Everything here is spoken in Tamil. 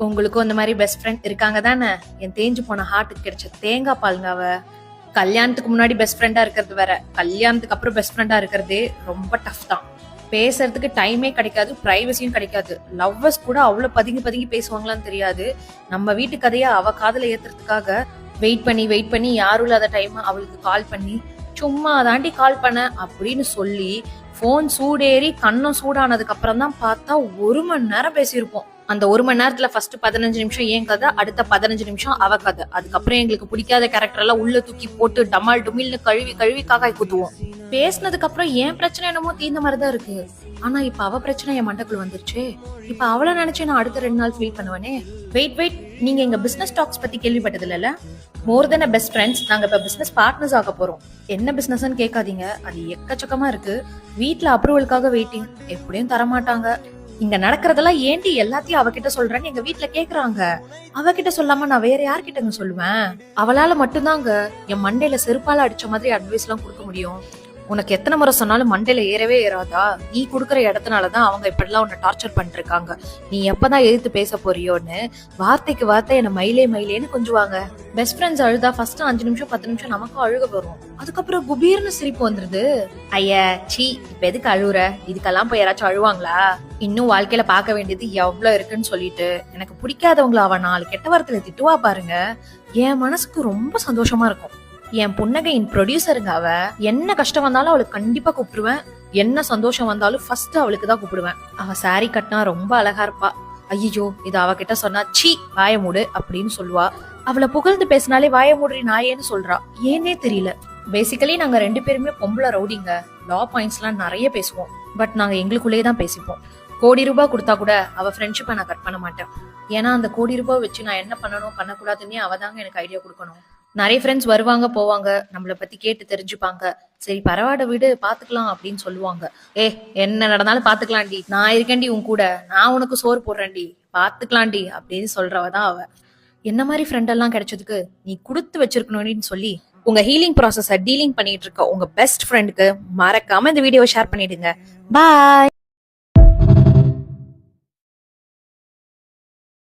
உங்களுக்கும் அந்த மாதிரி பெஸ்ட் ஃப்ரெண்ட் இருக்காங்க தானே? என் தேஞ்சு போன ஹார்ட்டுக்கு கிடைச்ச தேங்காய் பாலுங்க அவ. கல்யாணத்துக்கு முன்னாடி பெஸ்ட் ஃப்ரெண்டா இருக்கிறது வேற, கல்யாணத்துக்கு அப்புறம் பெஸ்ட் ஃப்ரெண்டா இருக்கிறதே ரொம்ப டஃப் தான். பேசுறதுக்கு டைமே கிடைக்காது, பிரைவசியும் கிடைக்காது. லவ்வர்ஸ் கூட அவ்வளவு பதுங்கி பதுங்கி பேசுவாங்களான்னு தெரியாது. நம்ம வீட்டு கதையா அவ காதல ஏத்துறதுக்காக வெயிட் பண்ணி யாரும் இல்லாத டைம் அவளுக்கு கால் பண்ணி சும்மா தாண்டி கால் பண்ண அப்படின்னு சொல்லி போன் சூடேறி கண்ணம் சூடானதுக்கு அப்புறம் தான் பார்த்தா 1 மணி நேரம் பேசியிருப்போம். அந்த 1 மணி நேரத்துல ஃபர்ஸ்ட் 15 நிமிஷம் ஏன் கதை, அடுத்த 15 நிமிஷம் அவ கதை. அதுக்கப்புறம் எங்களுக்கு பிடிக்காத கேரக்டர் எல்லாம் உள்ள தூக்கி போட்டு டமால் டுமில்னு கழுவி காக்காய் குத்துவோம். பேசினதுக்கு அப்புறம் ஏன் பிரச்சனை என்னமோ தீர்ந்த மாதிரிதான் இருக்கு. ஆனா இப்ப அவ பிரச்சனை என் மண்டக்குள்ள வந்துருச்சு. இப்ப அவளை நினைச்சு நான் அடுத்த 2 நாள் ஃபீல் பண்ணுவேனே. வெயிட், நீங்க எங்க பிசினஸ் டாக்ஸ் பத்தி கேள்விப்பட்டது இல்ல? மோர் தென் பெஸ்ட் ஃப்ரெண்ட்ஸ், நாங்க இப்ப பிசினஸ் பார்ட்னர்ஸ் ஆக போறோம். என்ன பிசினஸ்ன்னு கேட்காதீங்க, அது எக்கச்சக்கமா இருக்கு. வீட்டுல அப்ரூவலுக்காக வெயிட்டிங், எப்படியும் தரமாட்டாங்க. இங்க நடக்கிறதெல்லாம் ஏண்டி எல்லாத்தையும் அவகிட்ட சொல்றேன்னு எங்க வீட்டுல கேக்குறாங்க. அவகிட்ட சொல்லாம நான் வேற யார்கிட்டங்க சொல்லுவேன்? அவளால மட்டும்தாங்க என் மண்டையில செருப்பால அடிச்ச மாதிரி அட்வைஸ் எல்லாம் கொடுக்க முடியும். உனக்கு எத்தனை முறை சொன்னாலும் மண்டையில ஏறவே ஏறாதா? நீ குடுக்கற இடத்துனாலதான் அவங்க இப்படிலாம் உன்னை டார்ச்சர் பண்ணிட்டு இருக்காங்க. நீ எப்பதான் எதிர்த்து பேச போறியோன்னு வார்த்தைக்கு வார்த்தை என்ன மயிலேன்னு கொஞ்சுவாங்க. பெஸ்ட் ஃப்ரெண்ட்ஸ் அழுதா ஃபர்ஸ்ட் 5 நிமிஷம் 10 நிமிஷம் நமக்கும் அழுக வரும். அதுக்கப்புறம் குபீர்னு சிரிப்பு வந்துருது. ஐயா சீ, இப்ப எதுக்கு அழுவுற? இதுக்கெல்லாம் போய் யாராச்சும் அழுவாங்களா? இன்னும் வாழ்க்கையில பார்க்க வேண்டியது எவ்வளவு இருக்குன்னு சொல்லிட்டு எனக்கு பிடிக்காதவங்கள அவ 4 கெட்ட வார்த்தையில திட்டுவா பாருங்க. என் மனசுக்கு ரொம்ப சந்தோஷமா இருக்கும். என் புன்னகையின் ப்ரொடியூசருங்க அவ. என்ன கஷ்டம் வந்தாலும் அவளுக்கு கண்டிப்பா கூப்பிடுவேன். என்ன சந்தோஷம் வந்தாலும் ஃபர்ஸ்ட் அவளுக்கு தான் கூப்பிடுவேன். அவ சாரி கட்டினா ரொம்ப அழகா இருப்பா. ஐயோ இது அவகிட்ட சொன்னா சீ வாய மூடு அப்படின்னு சொல்லுவா. அவளை புகழ்ந்து பேசினாலே வாய மூடுறி நாயேன்னு சொல்றா. ஏன்னே தெரியல. பேசிக்கலி நாங்க 2 பேருமே பொம்பளை ரவுடிங்க. லா பாயிண்ட்ஸ் எல்லாம் நிறைய பேசுவோம். பட் நாங்க எங்களுக்குள்ளேயே தான் பேசிப்போம். கோடி ரூபாய் கொடுத்தா கூட அவ ஃப்ரெண்ட்ஷிப்பை நான் கட் பண்ண மாட்டேன். ஏன்னா அந்த கோடி ரூபாய் வச்சு நான் என்ன பண்ணணும் பண்ணக்கூடாதுன்னே அவதாங்க எனக்கு ஐடியா கொடுக்கணும். நிறைய ஃப்ரெண்ட்ஸ் வருவாங்க போவாங்க, நம்மளை பத்தி கேட்டு தெரிஞ்சுப்பாங்க. சரி பரவாயில்ல வீடு பாத்துக்கலாம் அப்படின்னு சொல்லுவாங்க. என்ன நடந்தாலும் பாத்துக்கலாம்டி, நான் இருக்கேன்டி உன் கூட, நான் உனக்கு சோறு போடுறேன்டி, பாத்துக்கலாம்டி அப்படின்னு சொல்றவதான் அவ. என்ன மாதிரி ஃப்ரெண்ட் எல்லாம் கிடைச்சதுக்கு நீ கொடுத்து வச்சிருக்கணும்னு சொல்லி உங்க ஹீலிங் ப்ராசஸ டீலிங் பண்ணிட்டு இருக்க உங்க பெஸ்ட் ஃப்ரெண்டுக்கு மறக்காம இந்த வீடியோவை ஷேர் பண்ணிடுங்க. பாய்.